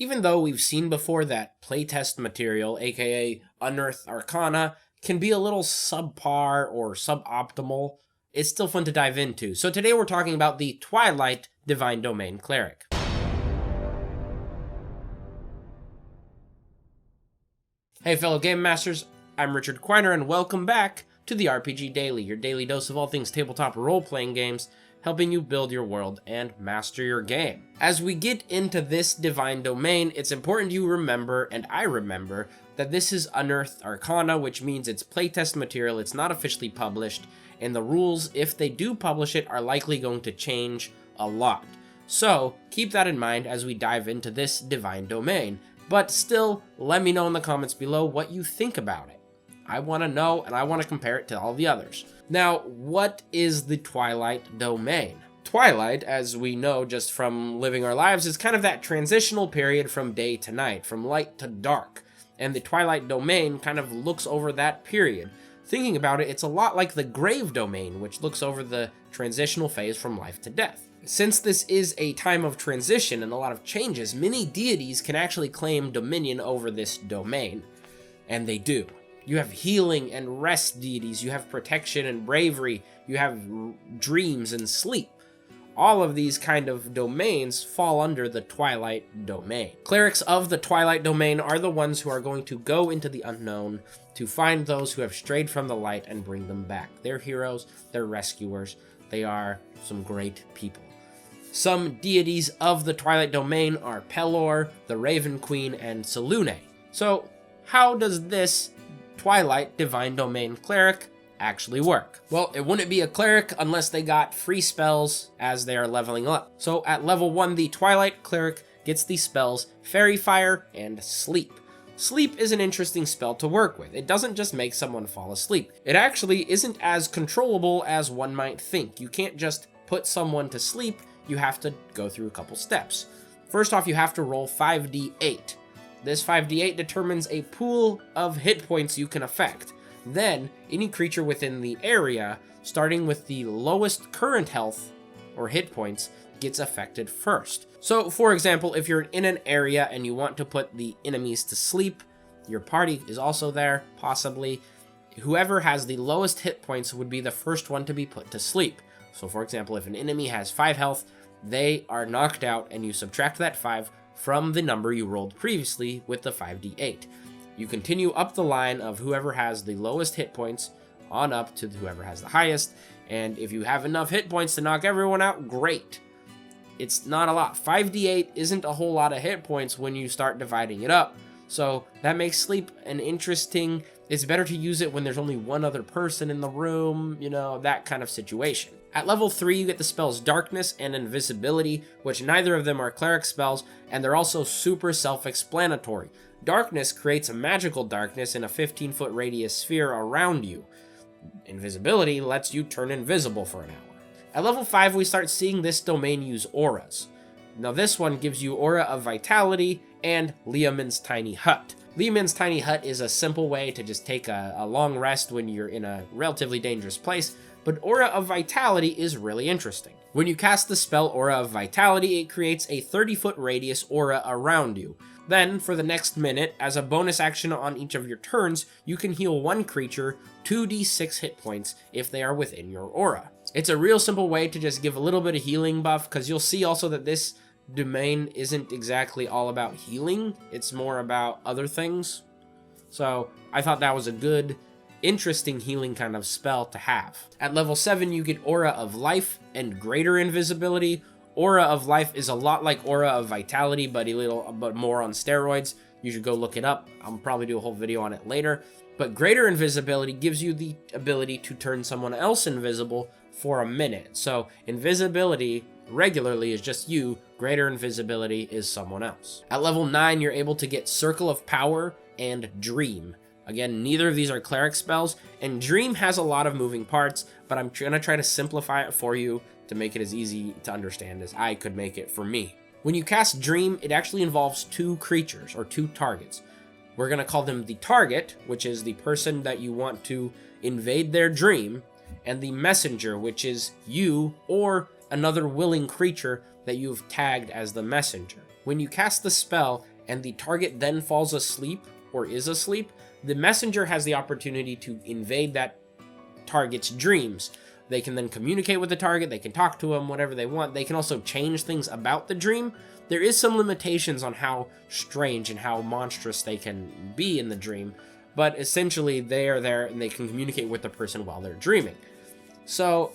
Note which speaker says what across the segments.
Speaker 1: Even though we've seen before that playtest material, aka Unearthed Arcana, can be a little subpar or suboptimal, it's still fun to dive into. So today we're talking about the Twilight Divine Domain Cleric. Hey fellow Game Masters, I'm Richard Quiner and welcome back to the RPG Daily, your daily dose of all things tabletop role-playing games, helping you build your world and master your game. As we get into this divine domain, it's important you remember, and I remember, that this is Unearthed Arcana, which means it's playtest material, it's not officially published, and the rules, if they do publish it, are likely going to change a lot. So, keep that in mind as we dive into this divine domain, but still, let me know in the comments below what you think about it. I want to know, and I want to compare it to all the others. Now, what is the Twilight Domain? Twilight, as we know just from living our lives, is kind of that transitional period from day to night, from light to dark. And the Twilight Domain kind of looks over that period. Thinking about it, it's a lot like the Grave Domain, which looks over the transitional phase from life to death. Since this is a time of transition and a lot of changes, many deities can actually claim dominion over this domain. And they do. You have healing and rest deities, you have protection and bravery, you have dreams and sleep. All of these kind of domains fall under the Twilight Domain. Clerics of the Twilight Domain are the ones who are going to go into the unknown to find those who have strayed from the light and bring them back. They're heroes, they're rescuers, they are some great people. Some deities of the Twilight Domain are Pelor, the Raven Queen, and Selune. So, how does this Twilight Divine Domain Cleric actually work? Well, it wouldn't be a cleric unless they got free spells as they are leveling up. So at level 1, the Twilight Cleric gets the spells Fairy Fire and Sleep. Sleep is an interesting spell to work with. It doesn't just make someone fall asleep. It actually isn't as controllable as one might think. You can't just put someone to sleep, you have to go through a couple steps. First off, you have to roll 5d8. This 5d8 determines a pool of hit points you can affect. Then, any creature within the area, starting with the lowest current health or hit points, gets affected first. So, for example, if you're in an area and you want to put the enemies to sleep, your party is also there, possibly. Whoever has the lowest hit points would be the first one to be put to sleep. So, for example, if an enemy has 5 health, they are knocked out and you subtract that 5 from the number you rolled previously with the 5d8. You continue up the line of whoever has the lowest hit points on up to whoever has the highest, and if you have enough hit points to knock everyone out, great. It's not a lot. 5d8 isn't a whole lot of hit points when you start dividing it up, so that makes sleep an interesting... It's better to use it when there's only one other person in the room, you know, that kind of situation. At level 3, you get the spells Darkness and Invisibility, which neither of them are cleric spells, and they're also super self-explanatory. Darkness creates a magical darkness in a 15-foot radius sphere around you. Invisibility lets you turn invisible for an hour. At level 5, we start seeing this domain use auras. Now this one gives you Aura of Vitality and Leomund's Tiny Hut. Leomund's Tiny Hut is a simple way to just take a long rest when you're in a relatively dangerous place, but Aura of Vitality is really interesting. When you cast the spell Aura of Vitality, it creates a 30-foot radius aura around you. Then, for the next minute, as a bonus action on each of your turns, you can heal one creature 2d6 hit points if they are within your aura. It's a real simple way to just give a little bit of healing buff, because you'll see also that this domain isn't exactly all about healing, it's more about other things. So, I thought that was a good, interesting healing kind of spell to have. At level 7, you get Aura of Life and Greater Invisibility. Aura of Life is a lot like Aura of Vitality, but more on steroids. You should go look it up. I'll probably do a whole video on it later. But Greater Invisibility gives you the ability to turn someone else invisible for a minute. So invisibility regularly is just you, Greater Invisibility is someone else. At level 9, you're able to get Circle of Power and Dream. Again, neither of these are cleric spells, and Dream has a lot of moving parts, but I'm gonna try to simplify it for you to make it as easy to understand as I could make it for me. When you cast Dream, it actually involves 2 creatures, or 2 targets. We're gonna call them the target, which is the person that you want to invade their dream, and the messenger, which is you or another willing creature that you've tagged as the messenger. When you cast the spell and the target then falls asleep or is asleep, the messenger has the opportunity to invade that target's dreams. They can then communicate with the target, they can talk to them, whatever they want. They can also change things about the dream. There is some limitations on how strange and how monstrous they can be in the dream, but essentially they are there and they can communicate with the person while they're dreaming. So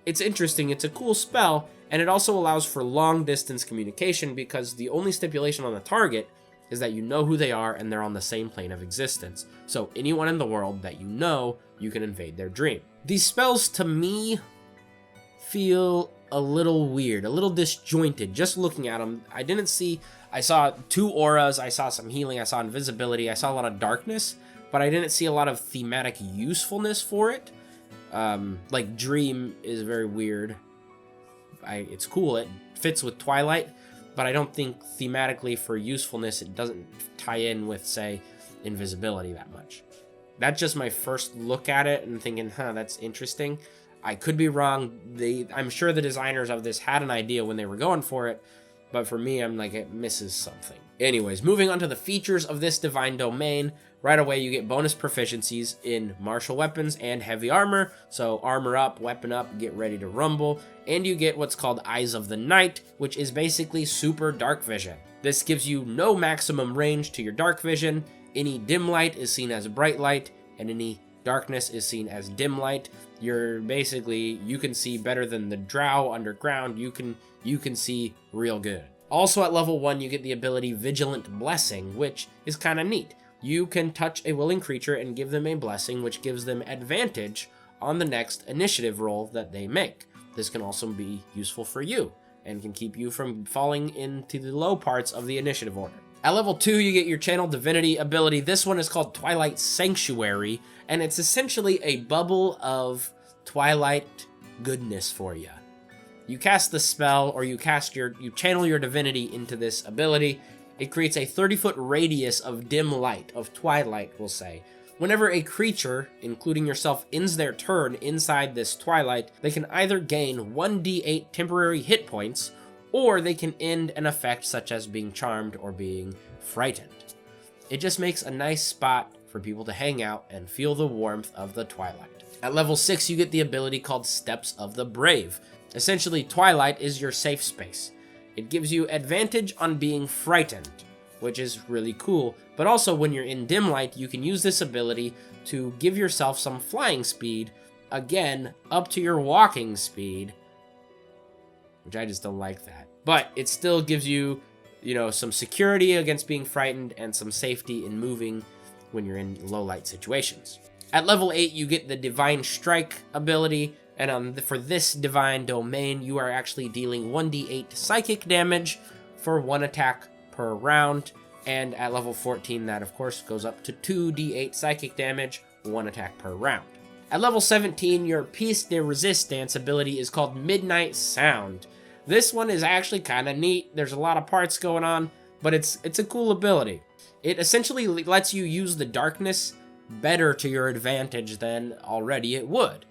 Speaker 1: it's interesting, it's a cool spell, and it also allows for long distance communication because the only stipulation on the target is that you know who they are and they're on the same plane of existence. So anyone in the world that you know, you can invade their dream. These spells, to me, feel a little weird, a little disjointed. Just looking at them, I saw 2 auras, I saw some healing, I saw invisibility, I saw a lot of darkness, but I didn't see a lot of thematic usefulness for it. Like Dream is very weird. It's cool, it fits with Twilight, but I don't think thematically for usefulness it doesn't tie in with, say, Invisibility that much. That's just my first look at it and thinking, that's interesting. I could be wrong. I'm sure the designers of this had an idea when they were going for it, but for me, I'm like, it misses something. Anyways, moving on to the features of this Divine Domain. Right away, you get bonus proficiencies in martial weapons and heavy armor. So armor up, weapon up, get ready to rumble. And you get what's called Eyes of the Night, which is basically super dark vision. This gives you no maximum range to your dark vision. Any dim light is seen as bright light, and any darkness is seen as dim light. You can see better than the drow underground. You can see real good. Also at level 1, you get the ability Vigilant Blessing, which is kind of neat. You can touch a willing creature and give them a blessing, which gives them advantage on the next initiative roll that they make. This can also be useful for you, and can keep you from falling into the low parts of the initiative order. At level 2, you get your Channel Divinity ability. This one is called Twilight Sanctuary, and it's essentially a bubble of Twilight goodness for you. You cast the spell, or you channel your divinity into this ability. It creates a 30-foot radius of dim light, of twilight, we'll say. Whenever a creature, including yourself, ends their turn inside this twilight, they can either gain 1d8 temporary hit points, or they can end an effect such as being charmed or being frightened. It just makes a nice spot for people to hang out and feel the warmth of the twilight. At level 6, you get the ability called Steps of the Brave. Essentially, Twilight is your safe space. It gives you advantage on being frightened, which is really cool, but also when you're in dim light, you can use this ability to give yourself some flying speed, again, up to your walking speed, which I just don't like that. But it still gives you, some security against being frightened and some safety in moving when you're in low light situations. At level 8, you get the Divine Strike ability, and for this Divine Domain, you are actually dealing 1d8 psychic damage for 1 attack per round, and at level 14, that of course goes up to 2d8 psychic damage, 1 attack per round. At level 17, your Piece de Resistance ability is called Midnight Sound. This one is actually kind of neat. There's a lot of parts going on, but it's a cool ability. It essentially lets you use the darkness better to your advantage than already it would.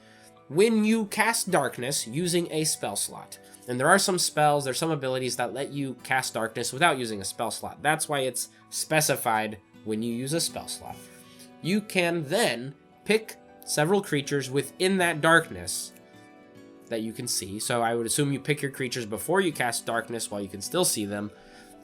Speaker 1: When you cast darkness using a spell slot, and there are some spells, there's some abilities that let you cast darkness without using a spell slot. That's why it's specified when you use a spell slot. You can then pick several creatures within that darkness that you can see. So I would assume you pick your creatures before you cast darkness while you can still see them.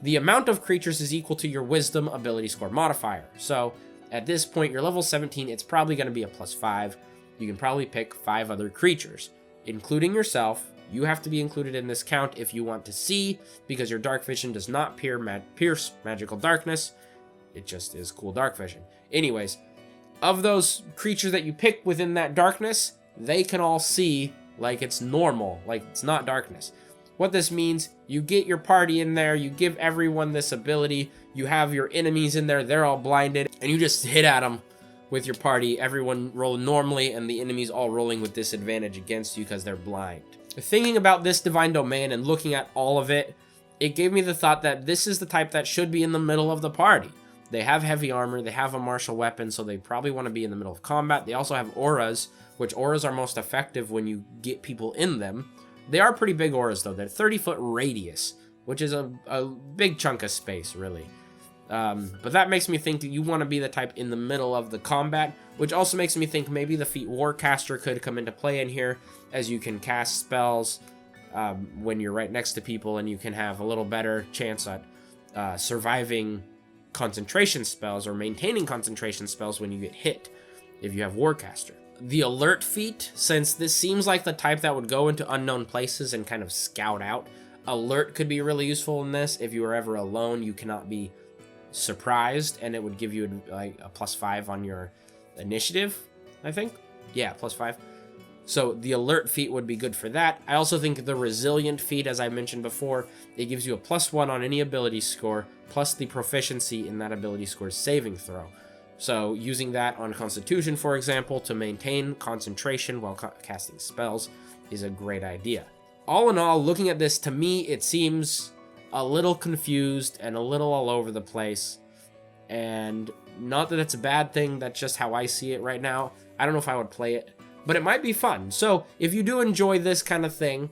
Speaker 1: The amount of creatures is equal to your wisdom ability score modifier. So at this point, you're level 17, it's probably going to be a +5. You can probably pick 5 other creatures, including yourself. You have to be included in this count if you want to see, because your dark vision does not pierce magical darkness. It just is cool dark vision. Anyways, of those creatures that you pick within that darkness, they can all see like it's normal, like it's not darkness. What this means, you get your party in there, you give everyone this ability, you have your enemies in there, they're all blinded, and you just hit at them with your party, everyone rolling normally, and the enemies all rolling with disadvantage against you because they're blind. Thinking about this Divine Domain and looking at all of it, it gave me the thought that this is the type that should be in the middle of the party. They have heavy armor, they have a martial weapon, so they probably want to be in the middle of combat. They also have auras, which auras are most effective when you get people in them. They are pretty big auras though, they're 30-foot radius. which is a big chunk of space, really. But that makes me think that you want to be the type in the middle of the combat, which also makes me think maybe the feat Warcaster could come into play in here, as you can cast spells when you're right next to people, and you can have a little better chance at surviving concentration spells or maintaining concentration spells when you get hit if you have Warcaster. The alert feat, since this seems like the type that would go into unknown places and kind of scout out, alert could be really useful in this. If you are ever alone, you cannot be surprised, and it would give you like a +5 on your initiative, I think. Yeah, +5. So the alert feat would be good for that. I also think the resilient feat, as I mentioned before, it gives you a +1 on any ability score, plus the proficiency in that ability score's saving throw. So using that on Constitution, for example, to maintain concentration while casting spells is a great idea. All in all, looking at this, to me, it seems a little confused and a little all over the place. And not that it's a bad thing, that's just how I see it right now. I don't know if I would play it, but it might be fun. So if you do enjoy this kind of thing,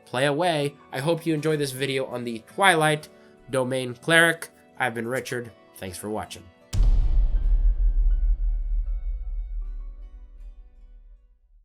Speaker 1: play away. I hope you enjoyed this video on the Twilight domain Cleric. I've been Richard. Thanks for watching.